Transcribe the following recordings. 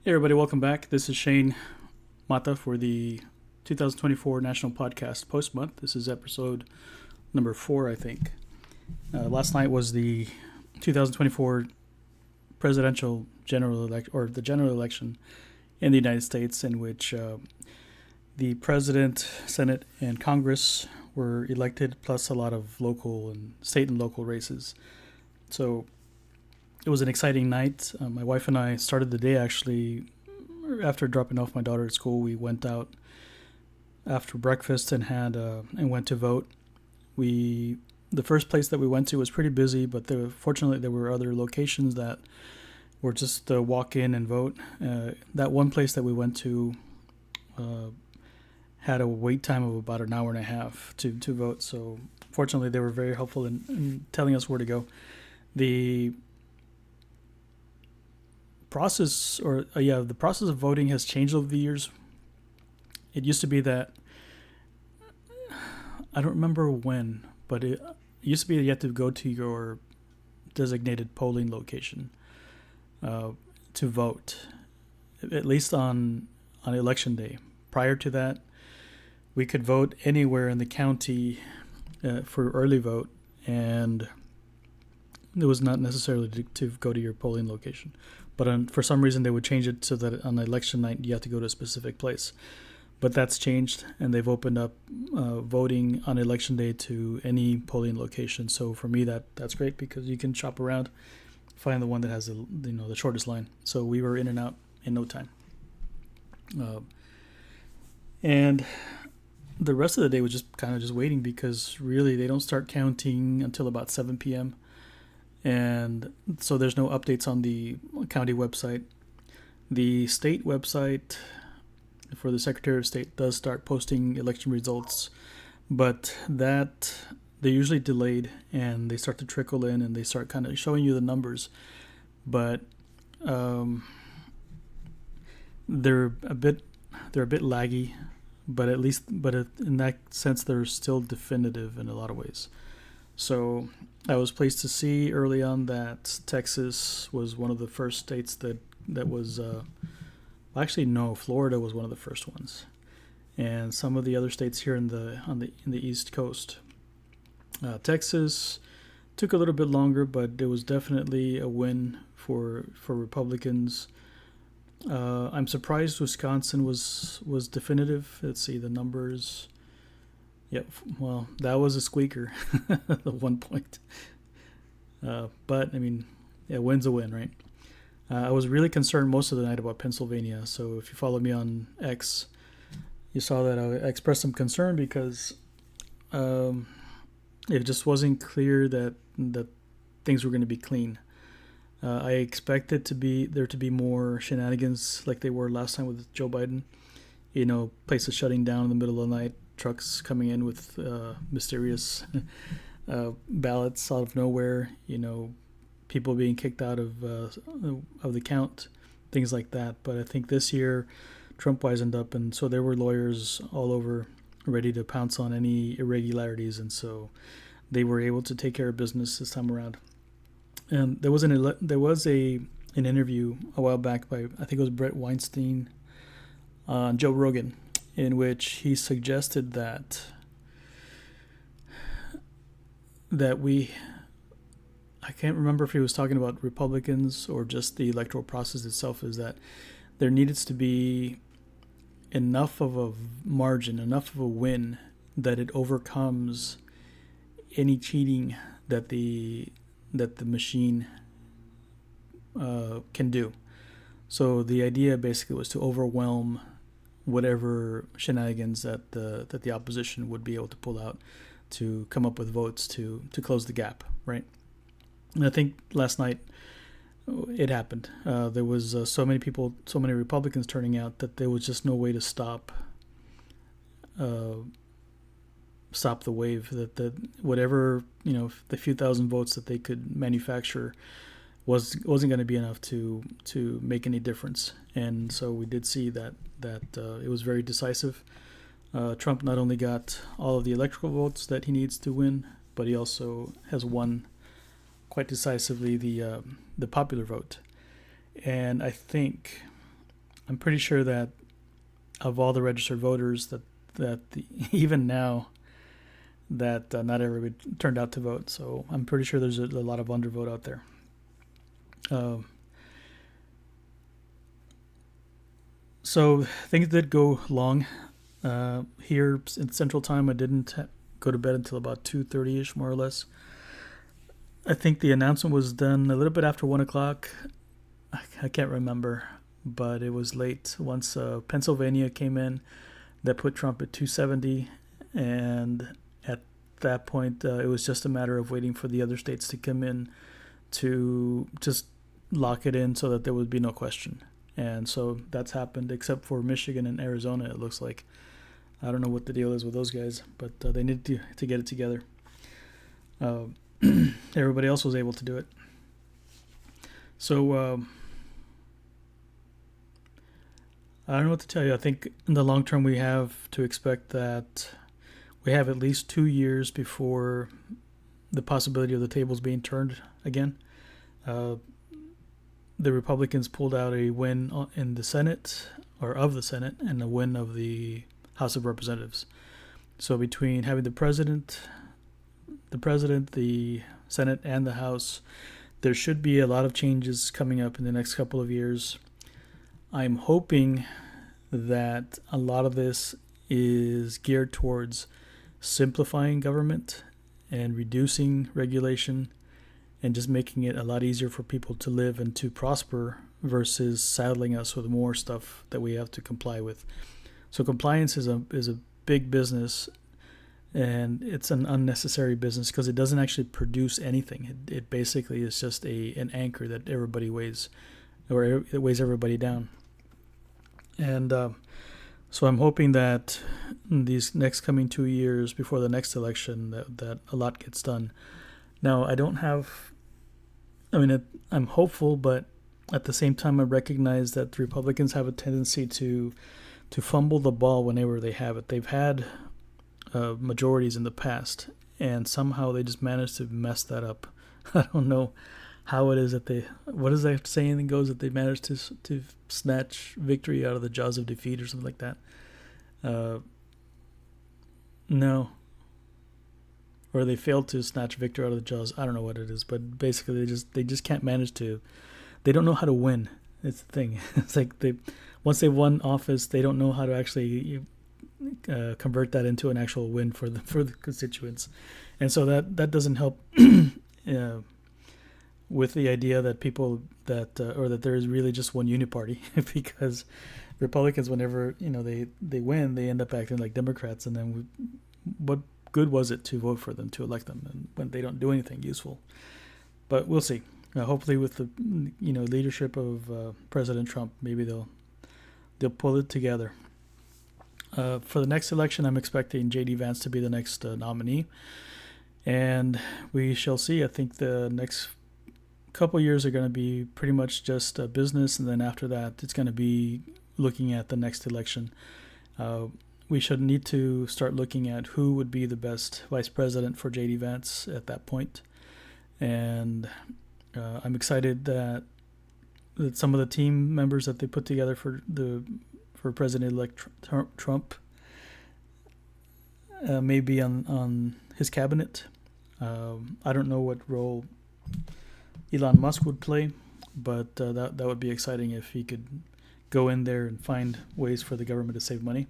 Hey everybody, welcome back. This is Shane Mata for the 2024 National Podcast Post Month. This is episode number 4, I think. Last night was the 2024 presidential general election, or the general election in the United States, in which the president, Senate, and Congress were elected, plus a lot of local and state and local races. So it was an exciting night. My wife and I started the day actually after dropping off my daughter at school. We went out after breakfast and went to vote. The first place that we went to was pretty busy, but fortunately there were other locations that were just walk in and vote. That one place that we went to had a wait time of about an hour and a half to vote. So fortunately they were very helpful in telling us where to go. The process of voting has changed over the years. It used to be that, I don't remember when, but it used to be that you had to go to your designated polling location to vote, at least on election day. Prior to that, we could vote anywhere in the county for early vote, and it was not necessarily to go to your polling location. But for some reason, they would change it so that on election night, you have to go to a specific place. But that's changed, and they've opened up voting on election day to any polling location. So for me, that's great because you can shop around, find the one that has the shortest line. So we were in and out in no time. And the rest of the day was just kind of just waiting, because really they don't start counting until about 7 p.m. And so there's no updates on the county website. The state website for the Secretary of State does start posting election results, but that they're usually delayed, and they start to trickle in, and they start kind of showing you the numbers. But they're a bit laggy, but in that sense they're still definitive in a lot of ways. So I was pleased to see early on that Texas was one of the first states that was actually no, Florida was one of the first ones, and some of the other states here in the East Coast. Texas took a little bit longer, but it was definitely a win for Republicans. I'm surprised Wisconsin was definitive. Let's see the numbers. Yep, well, that was a squeaker at one point. But, I mean, yeah, win's a win, right? I was really concerned most of the night about Pennsylvania. So if you follow me on X, you saw that I expressed some concern because it just wasn't clear that things were going to be clean. I expected there to be more shenanigans like they were last time with Joe Biden. Places shutting down in the middle of the night, trucks coming in with mysterious ballots out of nowhere, people being kicked out of the count, things like that. But I think this year Trump wisened up, and so there were lawyers all over ready to pounce on any irregularities, and so they were able to take care of business this time around. And there was an interview a while back by, I think it was Brett Weinstein on Joe Rogan, in which he suggested that I can't remember if he was talking about Republicans or just the electoral process itself, is that there needs to be enough of a margin, enough of a win that it overcomes any cheating that the machine can do. So the idea basically was to overwhelm whatever shenanigans that the opposition would be able to pull out to come up with votes to close the gap, right? And I think last night it happened. There was so many Republicans turning out that there was just no way to stop the wave. That whatever the few thousand votes that they could manufacture wasn't going to be enough to make any difference. And so we did see that it was very decisive. Trump not only got all of the electoral votes that he needs to win, but he also has won quite decisively the popular vote. And I think I'm pretty sure that of all the registered voters, even now that not everybody turned out to vote. So I'm pretty sure there's a lot of undervote out there. So things did go long. Here in Central Time, I didn't go to bed until about 2:30ish, more or less. I think the announcement was done a little bit after 1 o'clock. I can't remember, but it was late. Once Pennsylvania came in, that put Trump at 270, and at that point, it was just a matter of waiting for the other states to come in to just lock it in so that there would be no question. And so that's happened, except for Michigan and Arizona, it looks like. I don't know what the deal is with those guys, but they need to get it together. Everybody else was able to do it. So I don't know what to tell you. I think in the long term we have to expect that we have at least 2 years before the possibility of the tables being turned again. The Republicans pulled out a win in the Senate, or of the Senate, and a win of the House of Representatives. So between having the president, the Senate, and the House, there should be a lot of changes coming up in the next couple of years. I'm hoping that a lot of this is geared towards simplifying government and reducing regulation and just making it a lot easier for people to live and to prosper versus saddling us with more stuff that we have to comply with. So compliance is a big business, and it's an unnecessary business because it doesn't actually produce anything. It basically is just an anchor that everybody weighs, or it weighs everybody down. And so I'm hoping that in these next coming 2 years before the next election that a lot gets done. Now, I'm hopeful, but at the same time I recognize that the Republicans have a tendency to fumble the ball whenever they have it. They've had majorities in the past, and somehow they just managed to mess that up. I don't know how it is that what is that saying that goes, that they managed to snatch victory out of the jaws of defeat or something like that. No. Or they failed to snatch victory out of the jaws. I don't know what it is, but basically they just can't manage to. They don't know how to win. It's the thing. It's like once they've won office, they don't know how to actually convert that into an actual win for the constituents, and so that doesn't help with the idea that people or that there is really just one uniparty, because Republicans, whenever they win, they end up acting like Democrats, and then what good was it to vote for them, to elect them, and when they don't do anything useful? But we'll see. Hopefully, with the leadership of President Trump, maybe they'll pull it together. For the next election, I'm expecting J.D. Vance to be the next nominee, and we shall see. I think the next couple years are going to be pretty much just business, and then after that, it's going to be looking at the next election. We should need to start looking at who would be the best vice president for J.D. Vance at that point, and I'm excited that some of the team members that they put together for President-elect Trump may be on his cabinet. I don't know what role Elon Musk would play, but that would be exciting if he could go in there and find ways for the government to save money.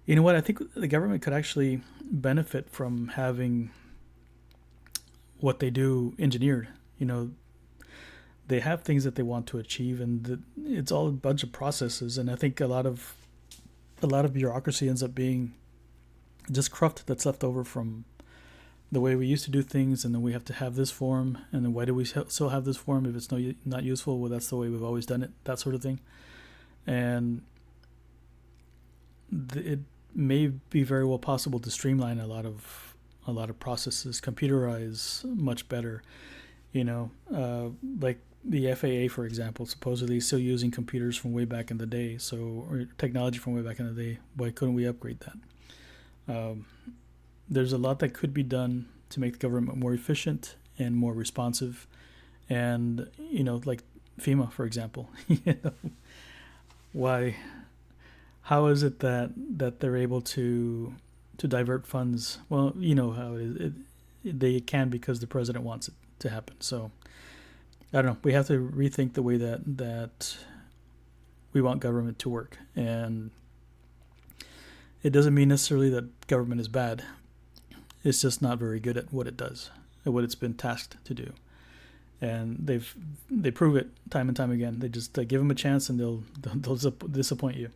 You know what? I think the government could actually benefit from having what they do engineered. They have things that they want to achieve, and it's all a bunch of processes. And I think a lot of bureaucracy ends up being just cruft that's left over from the way we used to do things, and then we have to have this form, and then why do we still have this form if it's not useful? Well, that's the way we've always done it, that sort of thing. And it may be very well possible to streamline a lot of processes, computerize much better. Like the FAA, for example, supposedly still using computers from way back in the day, or technology from way back in the day. Why couldn't we upgrade that? There's a lot that could be done to make the government more efficient and more responsive, and like FEMA, for example. why? How is it that they're able to divert funds? Well, you know how it is. They can because the president wants it to happen. So I don't know. We have to rethink the way that we want government to work, and it doesn't mean necessarily that government is bad. It's just not very good at what it does, at what it's been tasked to do. And they prove it time and time again. They just give them a chance, and they'll disappoint you.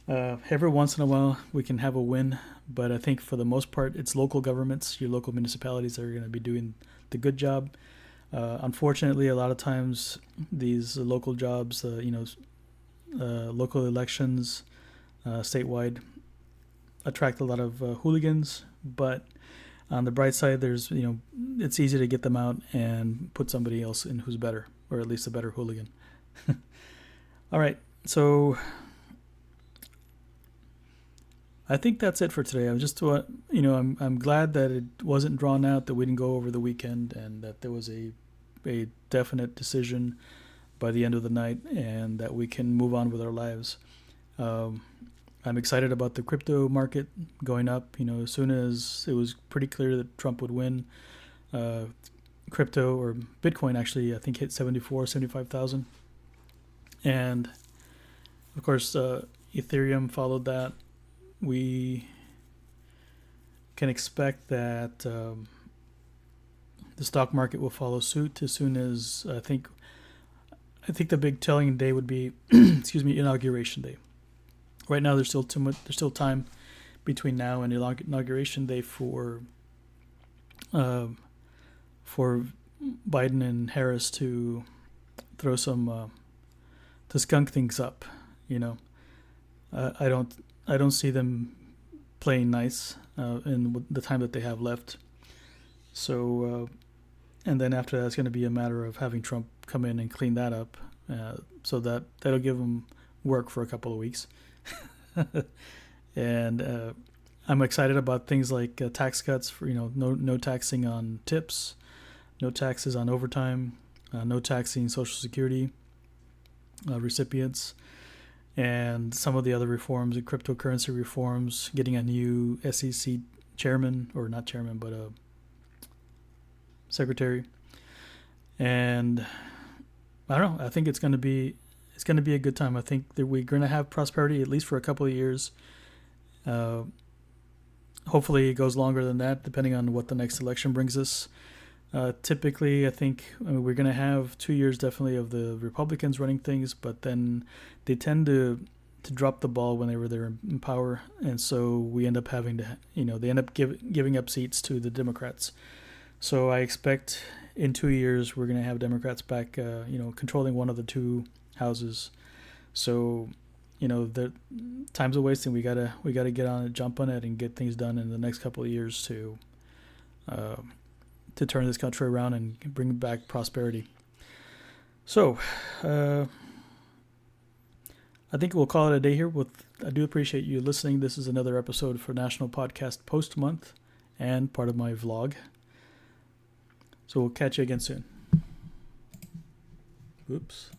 Every once in a while, we can have a win, but I think for the most part, it's local governments, your local municipalities, that are going to be doing the good job. Unfortunately, a lot of times these local jobs, local elections, statewide, attract a lot of hooligans. But on the bright side, it's easy to get them out and put somebody else in who's better, or at least a better hooligan. All right, so I think that's it for today. I'm glad that it wasn't drawn out, that we didn't go over the weekend, and that there was a definite decision by the end of the night, and that we can move on with our lives. I'm excited about the crypto market going up. As soon as it was pretty clear that Trump would win, crypto, or Bitcoin actually, I think, hit 75,000. And of course, Ethereum followed that. We can expect that the stock market will follow suit as soon as I think the big telling day would be Inauguration Day. Right now, there's still time between now and Inauguration Day for Biden and Harris to throw some to skunk things up. I don't see them playing nice in the time that they have left. So, and then after that, it's going to be a matter of having Trump come in and clean that up, so that'll give them work for a couple of weeks. And I'm excited about things like tax cuts for no taxing on tips, no taxes on overtime, no taxing Social Security recipients, and some of the other reforms, the cryptocurrency reforms, getting a new SEC chairman, or not chairman, but a secretary. And I don't know. I think it's going to be a good time. I think that we're going to have prosperity at least for a couple of years. Hopefully, it goes longer than that, depending on what the next election brings us. Typically, I think we're going to have 2 years definitely of the Republicans running things, but then they tend to drop the ball whenever they're in power, and so we end up having to, they end up giving up seats to the Democrats. So I expect in 2 years we're going to have Democrats back, controlling one of the two houses. So, the time's a wasting. We gotta get on it, jump on it, and get things done in the next couple of years to turn this country around and bring back prosperity. So, I think we'll call it a day here. I do appreciate you listening. This is another episode for National Podcast Post Month and part of my vlog. So we'll catch you again soon. Oops.